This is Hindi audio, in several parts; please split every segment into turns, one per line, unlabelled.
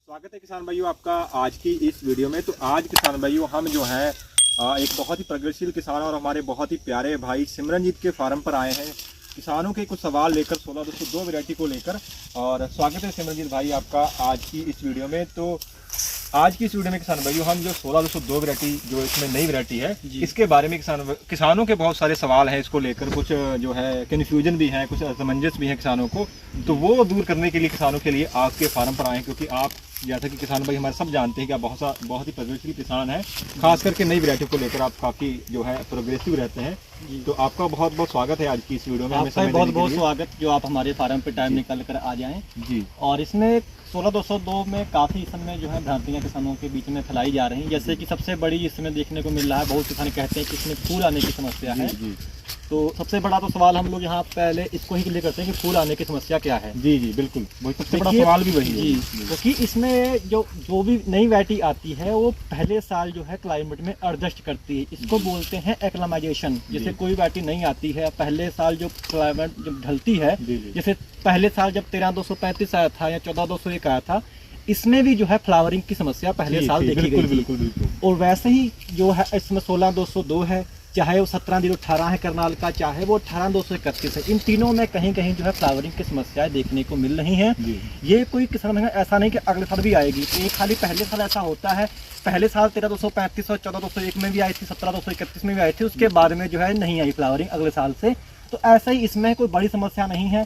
स्वागत है किसान भाइयों आपका आज की इस वीडियो में। तो आज किसान भाइयों हम जो है एक बहुत ही प्रगतिशील किसान और हमारे बहुत ही प्यारे भाई सिमरनजीत के फार्म पर आए हैं किसानों के कुछ सवाल लेकर 16-202 वैरायटी को लेकर। और स्वागत है सिमरनजीत भाई आपका आज की इस वीडियो में। तो आज की इस वीडियो में किसान भाइयों हम जो 16-202 वैरायटी जो इसमें नई वैरायटी है इसके बारे में किसानों के बहुत सारे सवाल हैं इसको लेकर, कुछ जो है कन्फ्यूजन भी है, कुछ असमंजस भी है किसानों को। तो वो दूर करने के लिए किसानों के लिए आपके फार्म पर आए, क्योंकि आप जैसा कि किसान भाई हमारे सब जानते हैं कि आप बहुत ही प्रगतिशील किसान हैं, खास करके नई वैरायटी को लेकर आप काफ़ी जो है प्रोग्रेसिव रहते हैं। तो आपका बहुत बहुत स्वागत है आज की इस वीडियो में।
आपका बहुत बहुत स्वागत जो आप हमारे फार्म पे टाइम निकाल कर आ जाएं जी। और इसमें 16-202 में काफ़ी इस समय जो है भ्रांतियाँ किसानों के बीच में फैलाई जा रही हैं। जैसे कि सबसे बड़ी इसमें देखने को मिल रहा है, बहुत किसान कहते हैं कि इसमें फूल आने की समस्या है। तो सबसे बड़ा तो सवाल हम लोग यहाँ पहले इसको ही क्लियर करते हैं कि फूल आने की समस्या क्या है।
जी जी बिल्कुल, वही सबसे बड़ा सवाल भी वही है
जी। क्योंकि इसमें जो भी नई वैरायटी आती है वो पहले साल जो है क्लाइमेट में एडजस्ट करती है, इसको बोलते हैं एक्लामाइजेशन। जैसे कोई वैरायटी नहीं आती है पहले साल जो क्लाइमेट जब ढलती है, जैसे पहले साल जब 13-235 आया था या 14-201 आया था, इसमें भी जो है फ्लावरिंग की समस्या पहले साल देखी गई थी। और वैसे ही जो है इसमें 16-202 है, चाहे वो 17-018 है करनाल का, चाहे वो 18-231 है, इन तीनों में कहीं कहीं जो है फ्लावरिंग की समस्याएं देखने को मिल रही हैं। ये कोई किसान ऐसा नहीं कि अगले साल भी आएगी, ये खाली पहले साल ऐसा होता है। पहले साल 13-235 और 14-201 में भी आई थी, 17-231 में भी आई थी, उसके बाद में जो है नहीं आई फ्लावरिंग अगले साल से। तो ऐसा ही इसमें कोई बड़ी समस्या नहीं है।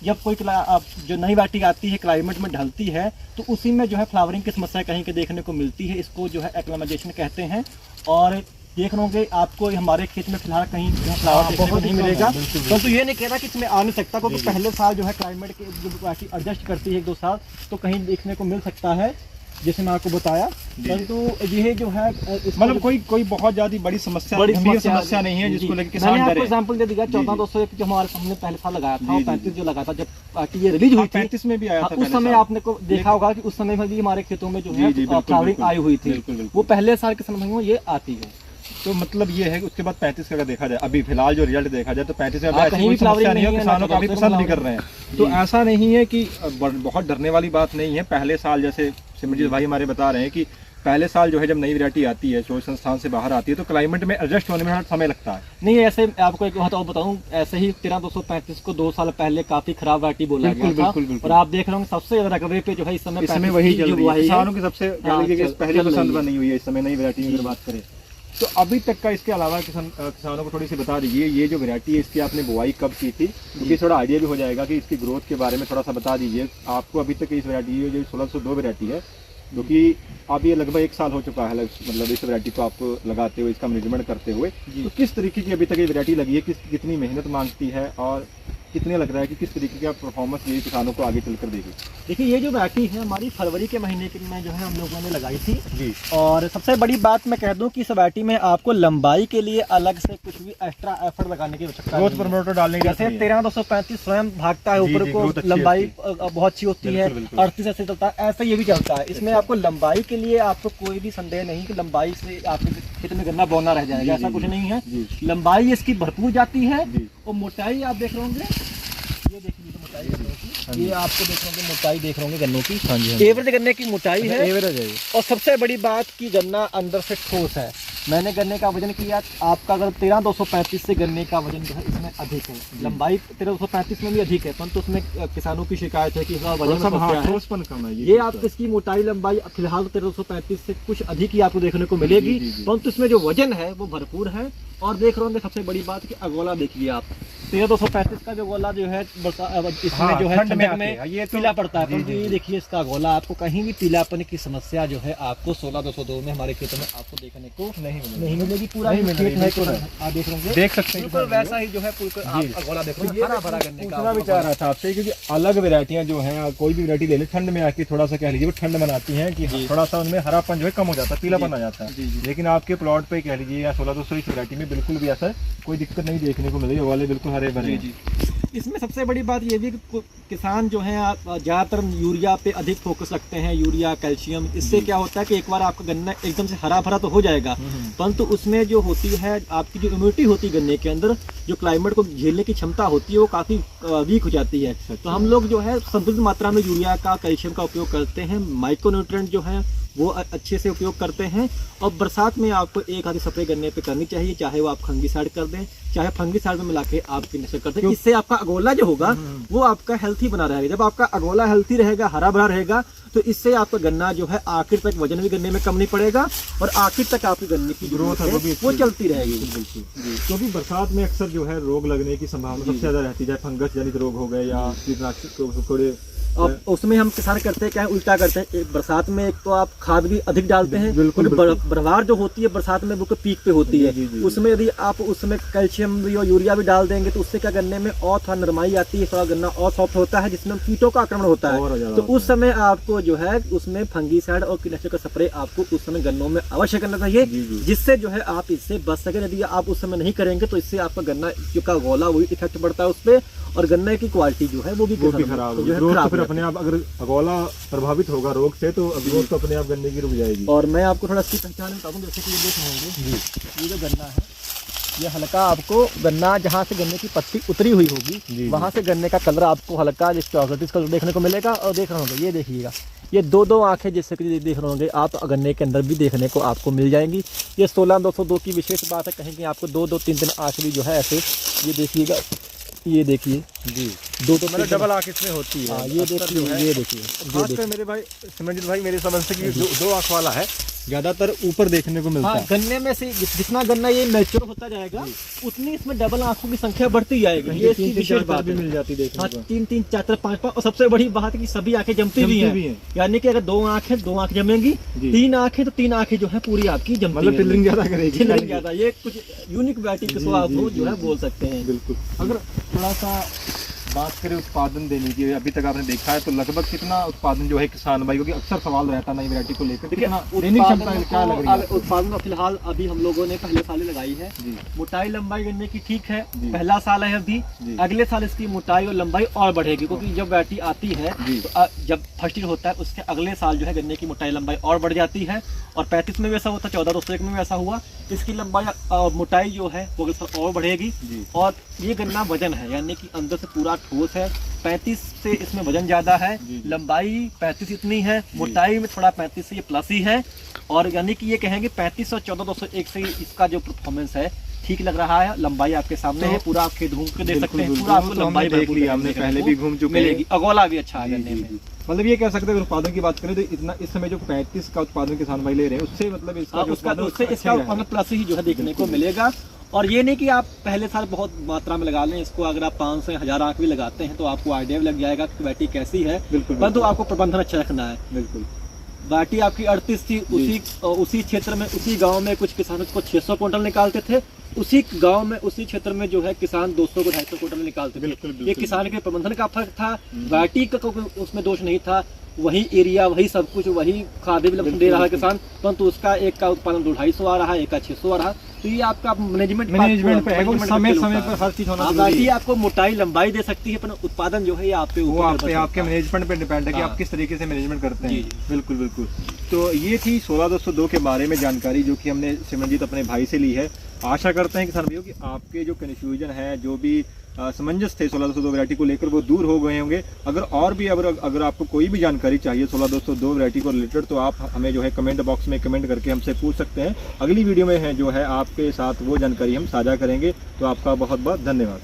जब कोई जो नई वैरायटी आती है क्लाइमेट में ढलती है तो उसी में जो है फ्लावरिंग की समस्या कहीं के देखने को मिलती है, इसको जो है एक्लामाइजेशन कहते हैं। और देख रहे होंगे आपको हमारे खेत में फिलहाल कहीं फ्लावर देखने को नहीं मिलेगा, परंतु ये नहीं कह रहा कि इसमें आ नहीं सकता, क्योंकि पहले साल जो है क्लाइमेट के जो एडजस्ट करती है 1-2 साल तो कहीं देखने को मिल सकता है, जैसे मैं आपको बताया। परंतु ये जो है
मतलब कोई बहुत ज्यादा बड़ी समस्या नहीं है जिसको लेकर किसान
मैंने आपको एग्जांपल दे दिया। 14-201 जो हमारे सामने पहले साल लगाया था, 35 जो लगाया था जब ये रिलीज हुई थी,
35 में भी आया था।
उस समय आपने को देखा होगा कि उस समय में भी हमारे खेतों में जो है फ्लावरिंग आई हुई थी, वो पहले साल के समय में ये आती है।
तो मतलब ये है कि उसके बाद 35 का देखा जाए, अभी फिलहाल जो रिजल्ट देखा जाए तो 35 में कहीं भी समस्या नहीं है, किसानों काफी पसंद भी कर रहे हैं। तो ऐसा नहीं है कि बहुत डरने वाली बात नहीं है। पहले साल जैसे सिमरनजीत भाई हमारे बता रहे हैं कि पहले साल जो है जब नई वैरायटी आती है, जो संस्थान से बाहर आती है, तो क्लाइमेट में एडजस्ट होने में समय लगता है।
नहीं, ऐसे आपको एक बात और बताऊं, ऐसे ही 13-235 को 2 साल पहले काफी खराब वैरायटी बोला गया था। और आप देख रहे होंगे सबसे ज्यादा रकबे पे जो है इस समय
वही चल रही है, किसानों की सबसे पहली पसंद बनी हुई है इस समय नई वैरायटी की अगर बात करें तो। अभी तक का इसके अलावा किसानों को थोड़ी सी बता दीजिए, ये जो वैरायटी है इसकी आपने बुआई कब की थी, क्योंकि थोड़ा आइडिया भी हो जाएगा कि इसकी ग्रोथ के बारे में थोड़ा सा बता दीजिए। आपको अभी तक इस वैरायटी जो 1602 वैरायटी है, क्योंकि अब ये लगभग 1 साल हो चुका है मतलब इस वैरायटी को आपको लगाते हुए, इसका मैनेजमेंट करते हुए, तो किस तरीके की अभी तक ये वैरायटी लगी है, कितनी मेहनत मांगती है और कितने लग रहा है कि किस तरीके का परफॉर्मेंस ये किसानों को आगे चलकर देगी।
देखिए, ये जो वैरायटी है हमारी फरवरी के महीने में जो है हम लोगों ने लगाई थी जी। और सबसे बड़ी बात मैं कह दूं कि इस वैरायटी में आपको लंबाई के लिए अलग से कुछ भी एक्स्ट्रा एफर्ट लगाने की आवश्यकता नहीं है।
ग्रोथ प्रमोटर डालने की
जैसे 13-235 स्वयं भागता है ऊपर को, लंबाई बहुत अच्छी होती है, 38 ऐसे चलता है, ऐसा ये भी चलता है। इसमें आपको लंबाई के लिए आपको कोई भी संदेह नहीं कि लंबाई से आपके खेत में गन्ना बौना रह जाएगा, ऐसा कुछ नहीं है। लंबाई इसकी भरपूर जाती है। और मोटाई आप देख रहे होंगे, ये देखिए मोटाई गन्नों की, ये आपको देख रहे होंगे मोटाई देख रहे होंगे गन्नों की, एवरेज गन्ने की मोटाई है, एवरेज है। और सबसे बड़ी बात की गन्ना अंदर से ठोस है। मैंने गन्ने का वजन किया, आपका अगर 13-235 से गन्ने का वजन जो है इसमें अधिक है, लंबाई 13-235 में भी अधिक है, परंतु उसमें किसानों की शिकायत है कि
वजन कम है।
ये आपको इसकी मोटाई लंबाई फिलहाल 13-235 से कुछ अधिक ही आपको देखने को मिलेगी, परंतु इसमें जो वजन है वो भरपूर है। और देख रहे होंगे सबसे बड़ी बात कि अगोला देखिए आप, 13-235 का जो गोला जो है इसमें जो है ठंड में ये पीला पड़ता है, परंतु ये देखिए इसका गोला आपको कहीं भी पीलापन की समस्या जो है आपको 16-202 में हमारे खेतों में आपको देखने को नहीं मिलेगी। पूरा खेत है, आप देख रहे देख सकते हैं बिल्कुल वैसा ही जो है गोला देखो, हरा भरा गन्ने का।
पूछना भी चाह रहा था आपसे, क्योंकि अलग वैरायटियां जो हैं, कोई भी वैरायटी ले ले, ठंड में आके थोड़ा सा कह लीजिए वो ठंड बनाती हैं कि थोड़ा सा उनमें हरापन जो है कम हो जाता है, पीलापन आ जाता है। लेकिन आपके प्लॉट पे कह लीजिए या 1602 इस वैरायटी में बिल्कुल भी ऐसा कोई दिक्कत नहीं देखने को मिली, वाले बिल्कुल हरे हरे भरे हैं।
जी। इसमें सबसे बड़ी बात ये भी कि किसान जो है ज़्यादातर यूरिया पे अधिक फोकस रखते हैं, यूरिया कैल्शियम। इससे क्या होता है कि एक बार आपका गन्ना एकदम से हरा भरा तो हो जाएगा, परंतु उसमें जो होती है आपकी जो इम्यूनिटी होती है गन्ने के अंदर, जो क्लाइमेट को झेलने की क्षमता होती है वो काफ़ी वीक हो जाती है। तो हम लोग जो है संतुलित मात्रा में यूरिया का कैल्शियम का उपयोग करते हैं, माइक्रोन्यूट्रिएंट जो है वो अच्छे से उपयोग करते हैं। और बरसात में आपको एक आधी स्प्रे गन्ने पे करनी चाहिए, चाहे वो आप फंगीसाइड कर दें, चाहे फंगीसाइड में मिला के आप फिनिशर कर दें। इससे आपका अगोला जो होगा वो आपका हेल्थी बना रहेगा। जब आपका अगोला हेल्थी रहेगा, हरा भरा रहेगा, तो इससे आपका गन्ना जो है आखिर तक वजन भी गन्ने में कम नहीं पड़ेगा और आखिर तक आपकी गन्ने की ग्रोथ है वो चलती रहेगी।
क्योंकि बरसात में अक्सर जो है रोग लगने की संभावना सबसे ज्यादा रहती है, फंगस जनित रोग हो गए या कीटनाशक थोड़े।
अब उसमें हम किसान करते हैं क्या है, उल्टा करते हैं। बरसात में एक तो आप खाद भी अधिक डालते हैं, बरवार जो होती है बरसात में वो पीक पे होती है, उसमें यदि आप उसमें कैल्शियम भी और यूरिया भी डाल देंगे तो उससे क्या गन्ने में और थोड़ा नरमाई आती है, थोड़ा गन्ना और सॉफ्ट होता है, जिसमें कीटों का आक्रमण होता है। तो उस समय आपको जो है उसमें फंगीसाइड और कीटनाशक का स्प्रे आपको उस समय गन्नों में अवश्य करना चाहिए, जिससे जो है आप इससे बच सके। यदि आप उस समय नहीं करेंगे तो इससे आपका गन्ना जो का गोला वही इफेक्ट पड़ता है उस पर, और गन्ने की क्वालिटी जो है वो भी खराब
हो। फिर अपने आप अगर अगोला प्रभावित होगा रोग से तो ग्रोथ तो अपने आप गन्ने की रुक जाएगी।
और मैं आपको थोड़ा इसकी पहचान बता दूं, जैसे कि ये देख रहे होंगे ये जो गन्ना है, ये हल्का आपको गन्ना जहाँ से गन्ने की पत्ती उतरी हुई होगी वहाँ से गन्ने का कलर आपको हल्का चॉकलेटी कलर देखने को मिलेगा। और देख रहे होंगे, ये देखिएगा, ये दो आंखें जैसे कि देख रहे होंगे आप गन्ने के अंदर भी देखने को आपको मिल जाएंगी। ये 16-202 की विशेष बात है, कहीं कि आपको 2-3 आंखें भी जो है ऐसे, ये देखिएगा, ये देखिए जी, दो
मतलब डबल आंख इसमें होती है।
ये देखिए, ये देखिए,
खासकर मेरे भाई सिमरनजीत भाई मेरी समझ से कि दो आंख वाला है ज्यादातर ऊपर देखने को मिलता है।
गन्ने में से जितना गन्ना ये मैच्योर होता जाएगा उतनी इसमें डबल आंखों की संख्या बढ़ती जाएगी। ये इसकी विशेष बात
भी मिल जाती है।
3-3, 4-4, 5-5 और सबसे बड़ी बात है कि सभी आंखें जमती भी हैं। यानी कि अगर 2 आंख है 2 आंख जमेंगी, 3 आंख है तो 3 आंखें जो है पूरी आपकी जमती,
मतलब फिलरिंग ज्यादा करेगी,
फिलरिंग ज्यादा। ये कुछ यूनिक वैरायटी को आप जो है बोल सकते हैं।
बिल्कुल। अगर थोड़ा सा बात करें उत्पादन देने की, अभी तक आपने देखा है तो लगभग कितना उत्पादन जो है किसान भाई, क्योंकि अक्सर सवाल रहता है नई वैरायटी को लेकर, देखिए
क्या लग रही है उत्पादन। फिलहाल अभी हम लोगों ने पहले साल लगाई है, मोटाई लंबाई गन्ने की ठीक है, पहला साल है अभी। अगले साल इसकी मोटाई और लंबाई और बढ़ेगी, क्योंकि जब वैरायटी आती है तो जब फर्स्ट ईयर होता है उसके अगले साल जो है गन्ने की मोटाई लंबाई और बढ़ जाती है। और 35 में भी ऐसा होता है, 14-201 में भी ऐसा हुआ। इसकी लंबाई मोटाई जो है वो अगले साल और बढ़ेगी। और ये गन्ना वजन है, यानी कि अंदर से पूरा ठोस है। 35 से इसमें वजन ज्यादा है, लंबाई 35 इतनी है, मोटाई में थोड़ा 35 से ये प्लस ही है। और यानी कि ये कहेंगे 35 और 14-201 से इसका जो परफॉर्मेंस है ठीक लग रहा है। लंबाई आपके सामने है, पूरा आप घूम के देख सकते हैं, पूरा आपको लंबाई
देख ली, हमने पहले भी घूम चुके हैं।
अगोला भी अच्छा है गन्ने में।
मतलब ये कह सकते हैं उत्पादन की बात करें तो इतना इस समय जो 35 का उत्पादन किसान भाई ले रहे हैं उससे मतलब इसका
उत्पादन प्लस ही जो है देखने को मिलेगा। और ये नहीं कि आप पहले साल बहुत मात्रा में लगा लें इसको, अगर आप 500 से 1000 आंख भी लगाते हैं तो आपको आइडिया भी लग जाएगा कि वैरायटी कैसी है।
बिल्कुल,
परंतु आपको प्रबंधन अच्छा रखना है।
बिल्कुल।
वैरायटी आपकी 38 थी, उसी क्षेत्र में, उसी गांव में कुछ किसान उसको 600 क्विंटल निकालते थे, उसी गांव में उसी क्षेत्र में जो है किसान 200 को 250 क्विंटल निकालते थे। ये किसान के प्रबंधन का फर्क था, वैरायटी का उसमें दोष नहीं था। वही एरिया, वही सब कुछ, वही खाद भी दे रहा है किसान, परंतु उसका एक का उत्पादन 250 आ रहा है, एक का 600 आ रहा है। तो ये आपका मैनेजमेंट
पे है, समय पर हर चीज होना
जरूरी है। आपको मोटाई लंबाई दे सकती है, पर उत्पादन जो है ये
आपके मैनेजमेंट पे डिपेंड है कि आप किस तरीके से मैनेजमेंट करते हैं। बिल्कुल बिल्कुल। तो ये थी 16-202 के बारे में जानकारी जो कि हमने सिमरनजीत अपने भाई से ली है। आशा करते हैं किसान भाइयों कि आपके जो कन्फ्यूजन है, जो भी समंजस थे 16-202 वैरायटी को लेकर, वो दूर हो गए होंगे। अगर और भी अगर आपको कोई भी जानकारी चाहिए 16-202 वैरायटी को रिलेटेड तो आप हमें जो है कमेंट बॉक्स में कमेंट करके हमसे पूछ सकते हैं। अगली वीडियो में है जो है आपके साथ वो जानकारी हम साझा करेंगे। तो आपका बहुत बहुत धन्यवाद।